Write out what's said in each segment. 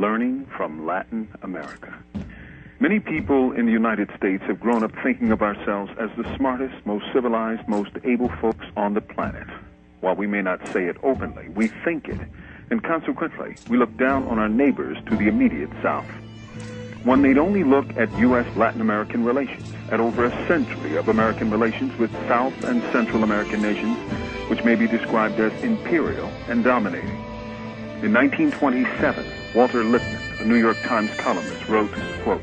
learning from Latin America. Many people in the United States have grown up thinking of ourselves as the smartest, most civilized, most able folks on the planet. While we may not say it openly, we think it, and consequently, we look down on our neighbors to the immediate south. One need only look at U.S.-Latin American relations, at over a century of American relations with South and Central American nations, which may be described as imperial and dominating. In 1927, Walter Lippmann, a New York Times columnist, wrote, quote,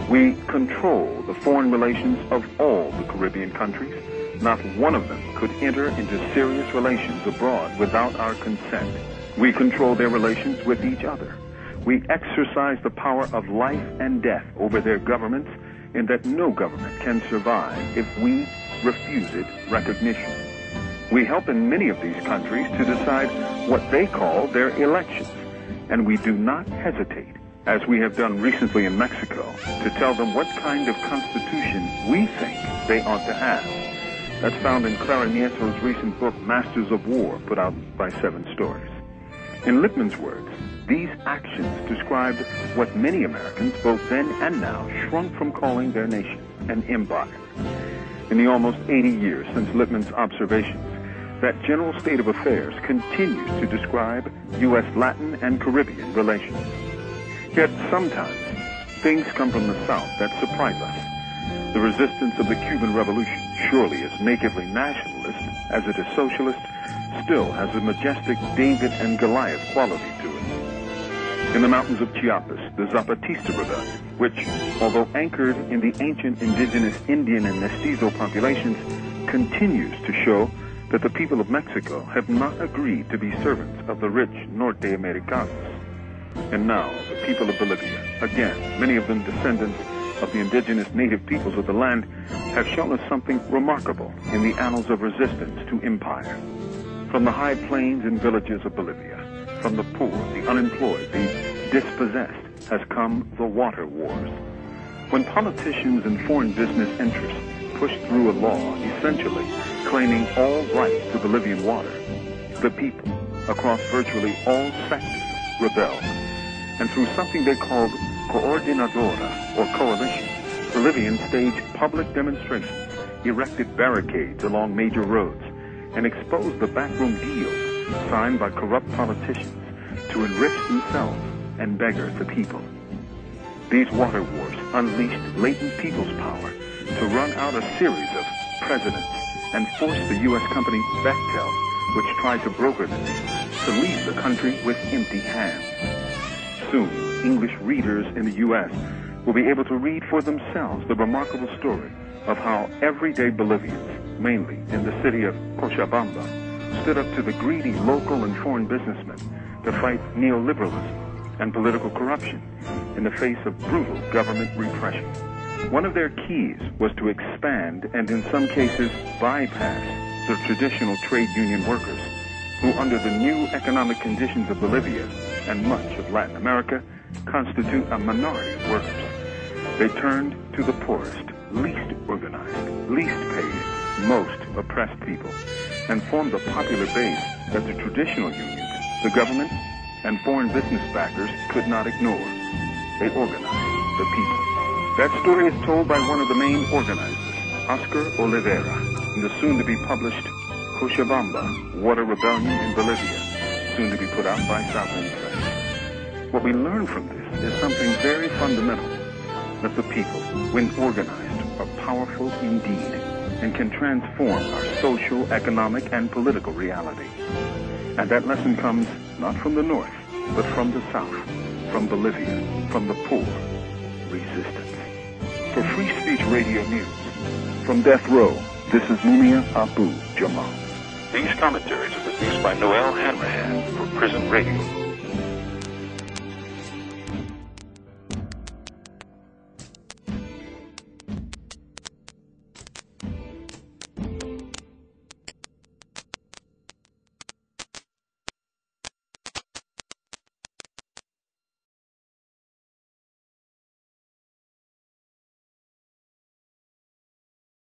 "We control the foreign relations of all the Caribbean countries. Not one of them could enter into serious relations abroad without our consent. We control their relations with each other. We exercise the power of life and death over their governments, and that no government can survive if we refuse it recognition. We help in many of these countries to decide what they call their elections, and we do not hesitate, as we have done recently in Mexico, to tell them what kind of constitution we think they ought to have." That's found in Clara Nieto's recent book, Masters of War, put out by 7 Stories. In Lippmann's words, these actions described what many Americans, both then and now, shrunk from calling their nation an empire. In the almost 80 years since Lippmann's observations, that general state of affairs continues to describe U.S. Latin and Caribbean relations. Yet sometimes things come from the South that surprise us. The resistance of the Cuban Revolution, surely as nakedly nationalist as it is socialist, still has a majestic David and Goliath quality to it. In the mountains of Chiapas, the Zapatista rebellion, which, although anchored in the ancient indigenous Indian and Mestizo populations, continues to show that the people of Mexico have not agreed to be servants of the rich Norte Americanos. And now, the people of Bolivia, again, many of them descendants of the indigenous native peoples of the land, have shown us something remarkable in the annals of resistance to empire. From the high plains and villages of Bolivia, from the poor, the unemployed, the dispossessed, has come the water wars. When politicians and foreign business interests pushed through a law essentially claiming all rights to Bolivian water, the people, across virtually all sectors, rebelled. And through something they called coordinadora, or coalition, Bolivians staged public demonstrations, erected barricades along major roads, and exposed the backroom deals signed by corrupt politicians to enrich themselves and beggar the people. These water wars unleashed latent people's power to run out a series of presidents and forced the U.S. company Bechtel, which tried to broker the deal, to leave the country with empty hands. Soon, English readers in the U.S. will be able to read for themselves the remarkable story of how everyday Bolivians, mainly in the city of Cochabamba, stood up to the greedy local and foreign businessmen to fight neoliberalism and political corruption in the face of brutal government repression. One of their keys was to expand and in some cases bypass the traditional trade union workers who, under the new economic conditions of Bolivia and much of Latin America, constitute a minority of workers. They turned to the poorest, least organized, least paid, most oppressed people, and formed a popular base that the traditional unions, the government, and foreign business backers could not ignore. They organized the people. That story is told by one of the main organizers, Oscar Oliveira, in the soon-to-be-published Cochabamba, Water Rebellion in Bolivia, soon to be put out by Southern Press. What we learn from this is something very fundamental, that the people, when organized, are powerful indeed and can transform our social, economic, and political reality. And that lesson comes not from the North, but from the South, from Bolivia, from the poor. Resistance. For Free Speech Radio News, from Death Row, this is Mumia Abu Jamal. These commentaries are produced by Noel Hanrahan for Prison Radio.